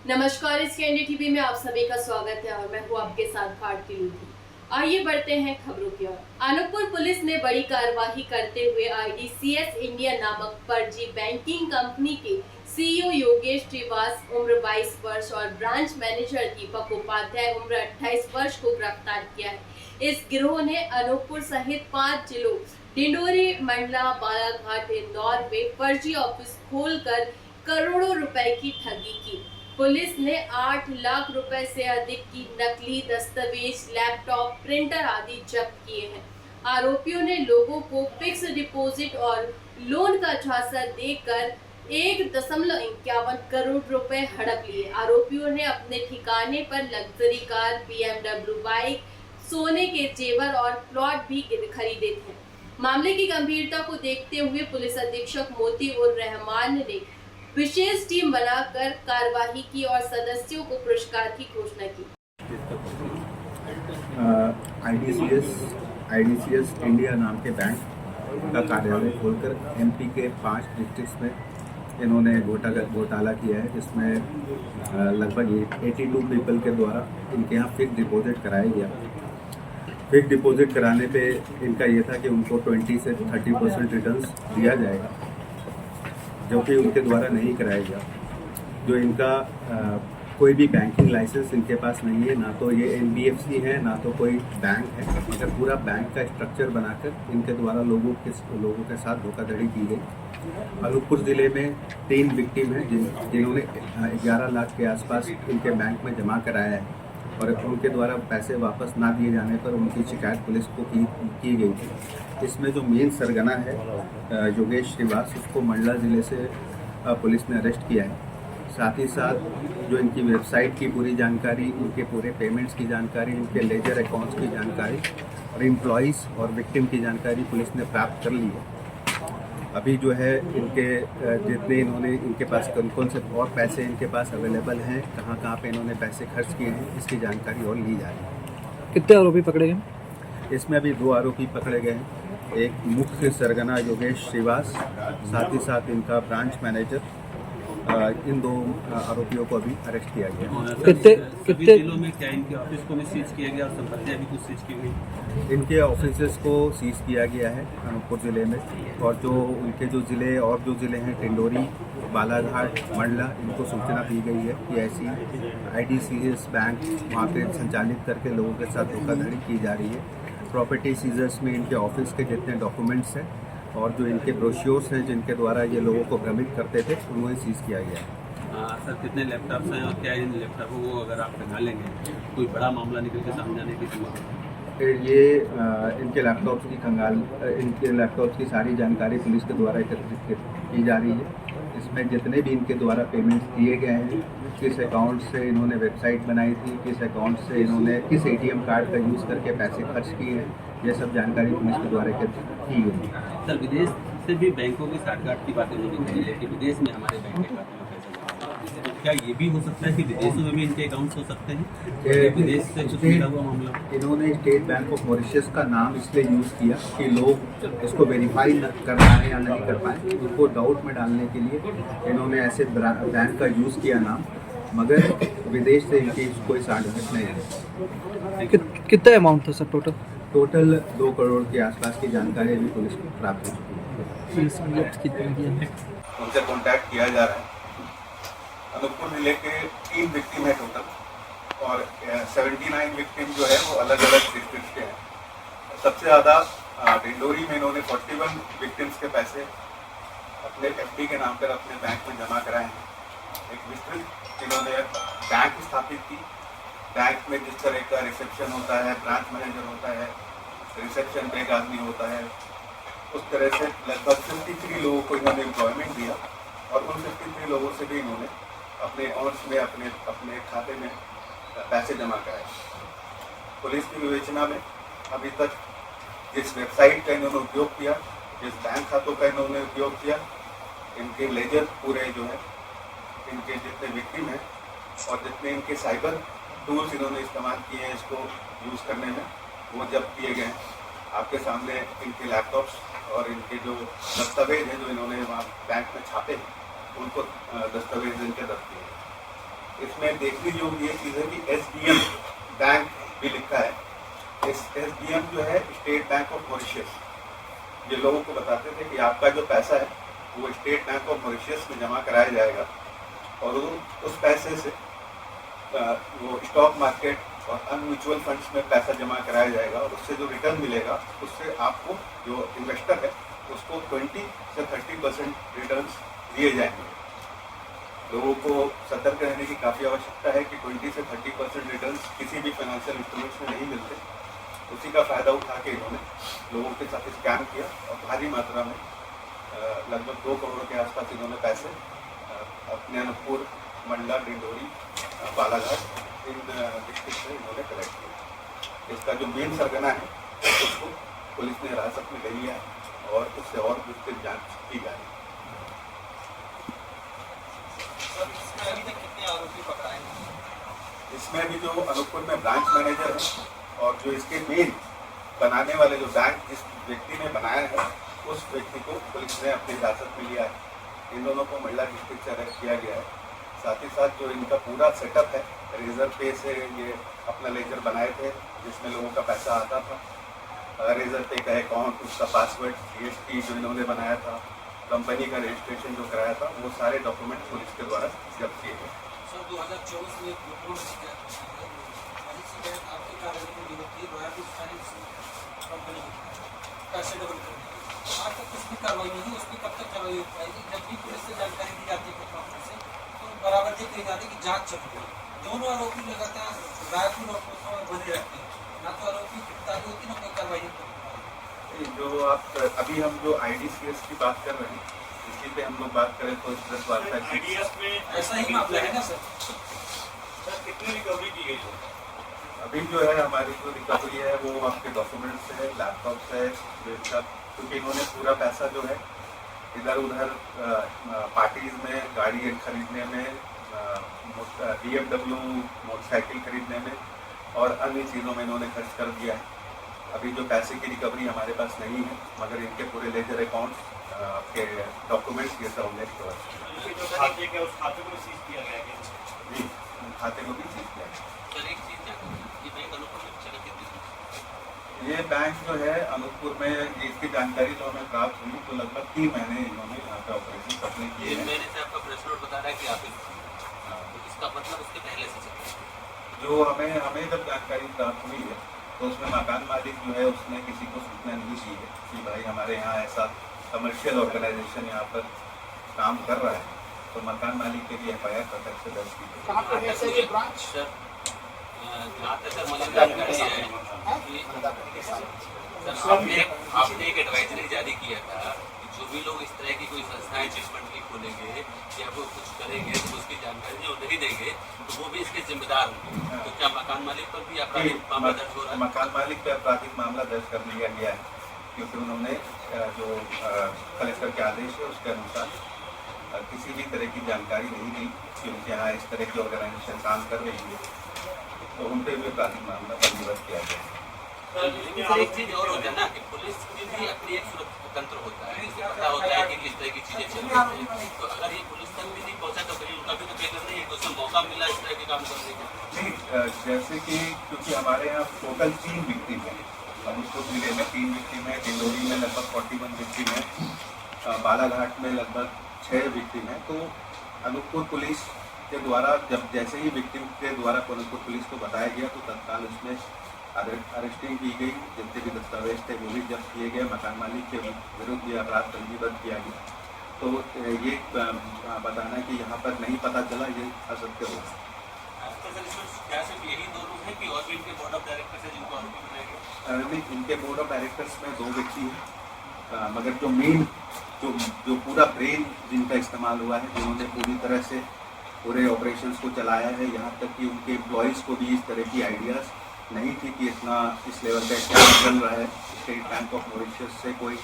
नमस्कार, इस एनडीटीवी में आप सभी का स्वागत है और मैं हूँ आपके साथ भारती लूथी। आइए बढ़ते हैं खबरों की ओर। अनूपपुर पुलिस ने बड़ी कार्रवाई करते हुए आईडीसीएस इंडिया नामक फर्जी बैंकिंग कंपनी के सीईओ योगेश श्रीवास उम्र 22 वर्ष और ब्रांच मैनेजर दीपक उपाध्याय उम्र 28 वर्ष को गिरफ्तार किया है। इस गिरोह ने अनूपपुर सहित 5 जिलों डिंडोरी, मंडला, बालाघाट, इंदौर में फर्जी ऑफिस खोलकर करोड़ों रुपए की ठगी की। पुलिस ने 8 लाख रुपए से अधिक की नकली दस्तावेज, लैपटॉप, प्रिंटर आदि जब्त किए हैं। आरोपियों ने लोगों को फिक्स डिपॉजिट और लोन का झांसा देकर 1.51 करोड़ रुपए हड़प लिए। आरोपियों ने अपने ठिकाने पर लग्जरी कार, BMW बाइक, सोने के जेवर और प्लॉट भी खरीदे थे। मामले की गंभीरता को देखते हुए पुलिस अधीक्षक मोती उर रहमान ने विशेष टीम बनाकर कार्रवाई की और सदस्यों को पुरस्कार की घोषणा की। आईडीसीएस इंडिया नाम के बैंक का कार्यालय खोलकर एमपी के 5 डिस्ट्रिक्ट्स में इन्होंने घोटाला किया है, जिसमें लगभग 82 पीपल के द्वारा इनके यहाँ फिक्स डिपॉजिट कराया गया। फिक्स डिपॉजिट कराने पे इनका ये था कि उनको 20 से 30% रिटर्न्स दिया जाएगा, जो कि उनके द्वारा नहीं कराया गया। जो इनका कोई भी बैंकिंग लाइसेंस इनके पास नहीं है, ना तो ये एनबीएफसी है, ना तो कोई बैंक है, मगर पूरा बैंक का स्ट्रक्चर बनाकर इनके द्वारा लोगों के साथ धोखाधड़ी की गई। अनूपपुर ज़िले में 3 विक्टिम हैं जिन्होंने 11 लाख के आसपास इनके बैंक में जमा कराया है और उनके द्वारा पैसे वापस ना दिए जाने पर उनकी शिकायत पुलिस को की गई थी। इसमें जो मेन सरगना है योगेश श्रीवास, उसको मंडला ज़िले से पुलिस ने अरेस्ट किया है। साथ ही साथ जो इनकी वेबसाइट की पूरी जानकारी, इनके पूरे पेमेंट्स की जानकारी, इनके लेजर अकाउंट्स की जानकारी और एम्प्लॉइज़ और विक्टिम की जानकारी पुलिस ने प्राप्त कर ली है। अभी जो है इनके जितने इनके पास कौन से और पैसे इनके पास अवेलेबल हैं, कहाँ पे इन्होंने पैसे खर्च किए हैं, इसकी जानकारी और ली जा रही है। कितने आरोपी पकड़े गए? इसमें अभी 2 आरोपी पकड़े गए हैं। एक मुख्य सरगना योगेश श्रीवास, साथ ही साथ इनका ब्रांच मैनेजर। इन 2 आरोपियों को अभी अरेस्ट किया गया। कितने जिलों में क्या इनके ऑफिस को भी सीज किया गया और संपत्तियां भी कुछ सीज की गई? इनके ऑफिसेस को सीज किया गया है अनूपपुर ज़िले में, और जो उनके जो ज़िले हैं डिंडोरी, बालाघाट, मंडला, इनको सूचना दी गई है कि ऐसी आईडीसीएस बैंक वहाँ पे संचालित करके लोगों के साथ धोखाधड़ी की जा रही है। प्रॉपर्टी सीजर्स में इनके ऑफिस के जितने डॉक्यूमेंट्स हैं और जो इनके ब्रोश्योर्स हैं जिनके द्वारा ये लोगों को भ्रमित करते थे, उन्हें सीज किया गया है। सर, कितने लैपटॉप्स हैं और क्या इन लैपटॉपों को अगर आप निकालेंगे कोई बड़ा मामला निकल के सामने आने की संभावना? ये इनके लैपटॉप्स की सारी जानकारी पुलिस के द्वारा एकत्रित की जा रही है। इसमें जितने भी इनके द्वारा पेमेंट्स दिए गए हैं, किस अकाउंट से इन्होंने वेबसाइट बनाई थी, किस अकाउंट से इन्होंने किस एटीएम कार्ड का यूज़ करके पैसे खर्च किए हैं, ये सब जानकारी पुलिस के द्वारा एकत्रित की गई है। सर, विदेश से भी बैंकों की साठगांठ की बातें होनी चाहिए कि विदेश में हमारे बैंक के खाते में पैसे जमा होते हैं। तो क्या ये भी हो सकता है कि विदेशों में भी इनके अकाउंट्स हो सकते हैं? विदेश से कुछ मिला हुआ मामला? इन्होंने स्टेट बैंक ऑफ मॉरिशस का नाम इसलिए यूज़ किया कि लोग इसको वेरीफाई कर पाएँ या नहीं कर पाएँ, उनको डाउट में डालने के लिए इन्होंने ऐसे बैंक का यूज़ किया नाम, मगर विदेश से इनकी कोई साठगांठ नहीं है। कितना अमाउंट था सर टोटल 2 करोड़ के आसपास की जानकारी अभी पुलिस को प्राप्त हो चुकी है। उनसे कॉन्टैक्ट किया जा रहा है। अनूपपुर जिले के 3 विक्टिम है टोटल, और 79 विक्टिम जो है वो अलग अलग डिस्ट्रिक्ट के हैं। सबसे ज़्यादा डिंडोरी में इन्होंने 41 विक्टिम्स के पैसे अपने एफडी के नाम पर अपने बैंक में जमा कराए हैं। एक विस्तृत इन्होंने बैंक स्थापित की। बैंक में जिस तरह का रिसेप्शन होता है, ब्रांच मैनेजर होता है, रिसेप्शन पे एक आदमी होता है, उस तरह से लगभग 53 लोगों को इन्होंने एम्प्लॉयमेंट दिया और उन 53 लोगों से भी इन्होंने अपने अकाउंट्स में अपने खाते में पैसे जमा कराए। पुलिस की विवेचना में अभी तक जिस वेबसाइट का इन्होंने उपयोग किया, जिस बैंक खातों का इन्होंने उपयोग किया, इनके लेजर पूरे जो है, इनके जितने विक्टिम हैं और जितने इनके साइबर टूल्स इन्होंने इस्तेमाल किए हैं इसको यूज़ करने में, वो जब्त किए गए हैं। आपके सामने इनके लैपटॉप्स और इनके जो दस्तावेज हैं जो इन्होंने वहाँ बैंक में छापे, उनको दस्तावेज इनके दर्ज किए। इसमें देखने योग्य ये चीज़ है कि SBM बैंक भी लिखा है। इस SBM जो है स्टेट बैंक ऑफ मॉरिशस, ये लोगों को बताते थे कि आपका जो पैसा है वो स्टेट बैंक ऑफ मॉरिशस में जमा कराया जाएगा और उस पैसे से वो स्टॉक मार्केट और अनम्यूचुअल फंड्स में पैसा जमा कराया जाएगा और उससे जो रिटर्न मिलेगा उससे आपको जो इन्वेस्टर है उसको 20 से 30% रिटर्न्स दिए जाएंगे। लोगों को सतर्क रहने की काफ़ी आवश्यकता है कि 20 से 30% रिटर्न्स किसी भी फाइनेंशियल इंस्ट्रूमेंट्स में नहीं मिलते। उसी का फ़ायदा उठा के इन्होंने लोगों के साथ स्कैम किया और भारी मात्रा में लगभग 2 करोड़ के आसपास इन्होंने पैसे अपने अनूपपुर, मंडला, डिंडोरी, बालाघाट इन डिस्ट्रिक्ट से इन्होंने कलेक्ट किया। इसका जो मेन सरगना है उसको पुलिस ने हिरासत में ले लिया है और उससे और विस्तृत जांच की जा रही है। इसमें अभी जो अनूपपुर में ब्रांच मैनेजर है और जो इसके मेन बनाने वाले जो बैंक जिस व्यक्ति ने बनाया है उस व्यक्ति को पुलिस ने अपनी हिरासत में लिया है। इन दोनों को मंडला डिस्ट्रिक्ट से अरेस्ट किया गया है। साथ ही साथ जो इनका पूरा सेटअप है, रेजर पे से ये अपना लेजर बनाए थे जिसमें लोगों का पैसा आता था। रेजर पे का अकाउंट, उसका पासवर्ड, GST जो इन्होंने बनाया था, कंपनी का रजिस्ट्रेशन जो कराया था, वो सारे डॉक्यूमेंट पुलिस के द्वारा जब्त किए गए। सर 2024 में आपके कार्यालय में होती है रॉयल फाइनेंस कंपनी पैसे डबल करने आज तक कुछ भी कार्रवाई नहीं, उसकी कब तक कार्रवाई हो पाएगी? जब भी पुलिस से जानकारी दी जाती है प्रॉपर से तो बराबर ये कही जाती है कि जांच चल रही है। दोनों आरोपी लगातार रायपुर और कोतवा में बने रहते हैं, ना तो आरोपी गिरफ्तारी होती ना कोई कार्रवाई होती। जो आप अभी हम जो IDCS की बात कर रहे हैं, इसी पे हम लोग बात करें तो इस प्रेस वार्ता की ऐसा ही मामला है ना सर? कितनी रिकवरी की गई? अभी जो है हमारी जो रिकवरी है वो आपके डॉक्यूमेंट्स है, लैपटॉप्स है, क्योंकि इन्होंने पूरा पैसा जो है इधर उधर पार्टीज में गाड़ी खरीदने में, BMW मोटरसाइकिल खरीदने में और अन्य चीज़ों में इन्होंने खर्च कर दिया है। अभी जो पैसे की रिकवरी हमारे पास नहीं है, मगर इनके पूरे लेजर अकाउंट्स, आपके डॉक्यूमेंट्स ये सब हमने रिकवर किया। उस खाते को सीज किया गया है? जी, खाते को भी सीज किया गया। सर एक चीज़ जानना है, ये बैंक अनूपपुर में चला कितनी? ये बैंक जो है अनूपपुर में, इसकी जानकारी जो हमें प्राप्त हुई तो लगभग 3 महीने इन्होंने यहाँ पे ऑपरेशन अपने किए हैं। मैंने से आपका प्रेस नोट बता रहा है कि आप तो इसका मतलब उसके पहले से चल रहा है। जो हमें जब जानकारी प्राप्त हुई है तो उसमें मकान मालिक जो है उसने किसी को सूचना नहीं दी है कि भाई हमारे यहाँ ऐसा कमर्शियल ऑर्गेनाइजेशन यहाँ पर काम कर रहा है, तो मकान मालिक के लिए FIR प्रत्यक्ष से दर्ज की गई। सर जहाँ तक सर मुझे जानकारी है कि सर आपने एक एडवाइजरी जारी किया था कि जो भी लोग इस तरह की कोई संस्थाएं चिटफंड की खोलेंगे या वो कुछ करेंगे तो उसकी जानकारी जो नहीं देंगे तो वो भी इसके जिम्मेदार होंगे। तो क्या मकान मालिक पर भी आपराधिक मामला दर्ज हो रहा है? मकान मालिक पर आपराधिक मामला दर्ज कर लिया गया है क्योंकि उन्होंने जो कलेक्टर के आदेश है उसके अनुसार किसी भी तरह की जानकारी नहीं दी कि उनके यहाँ इस तरह की ऑर्गेनाइजेशन काम कर रही है, तो उन पर भी आपराधिक मामला पंजीबद्ध किया गया है। लेकिन सर एक चीज और होता है ना कि पुलिस की भी अपनी एक सुरक्षा तंत्र होता है, इसे पता होता है कि किस तरह की चीजें चल रही हैं। तो अगर ये पुलिस तक भी नहीं पहुंचा तो कहीं उनका भी तो बेहतर नहीं है कि उसे मौका मिला इस तरह के काम करने का। नहीं, जैसे कि क्योंकि हमारे यहाँ टोटल 3 विक्टिम है, अनूपपुर जिले में 3 विक्टिम है, डिंडोरी में लगभग 41 विक्टिम है, बालाघाट में लगभग 6 विक्टिम है। तो अनूपपुर पुलिस के द्वारा जब जैसे ही विक्टिम के द्वारा अनूपपुर पुलिस को बताया गया तो तत्काल उसमें अरेस्टिंग की गई, जितने भी दस्तावेज थे वो भी जब्त किए गए, मकान मालिक के विरुद्ध भी अपराध पंजीबद्ध किया गया। तो ये बताना कि यहाँ पर नहीं पता चला ये असत्य होगा। क्या सिर्फ यही 2 लोग हैं कि और भी इनके बोर्ड ऑफ डायरेक्टर्स हैं जिनको आरोपी बनाया गया? नहीं, इनके बोर्ड ऑफ डायरेक्टर्स में 2 व्यक्ति हैं, मगर जो मेन जो पूरा ब्रेन जिनका इस्तेमाल हुआ है, जिन्होंने पूरी तरह से पूरे ऑपरेशंस को चलाया है, यहाँ तक कि उनके एम्प्लॉयज़ को भी इस तरह की आइडियाज़ नहीं थी कि इतना इस लेवल का स्कैम चल रहा है। स्टेट बैंक ऑफ मॉरिशस से कोई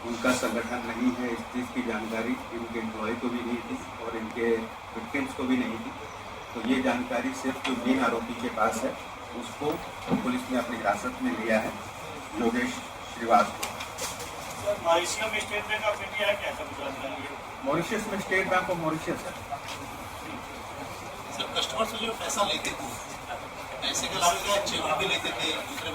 उनका संगठन नहीं है, इस चीज़ की जानकारी इनके एम्प्लॉय को भी नहीं थी और इनके विक्टिम्स को भी नहीं थी। तो ये जानकारी सिर्फ जो मेन आरोपी के पास है उसको पुलिस ने अपनी हिरासत में लिया है, योगेश श्रीवास्तव। मॉरिशस में स्टेट बैंक ऑफ इंडिया है क्या? सब जानकारी है? मॉरिशस में स्टेट बैंक ऑफ मॉरिशस है। सब कस्टमर से जो पैसा लेते थे पैसे के अलावा चेक भी लेते थे दूसरे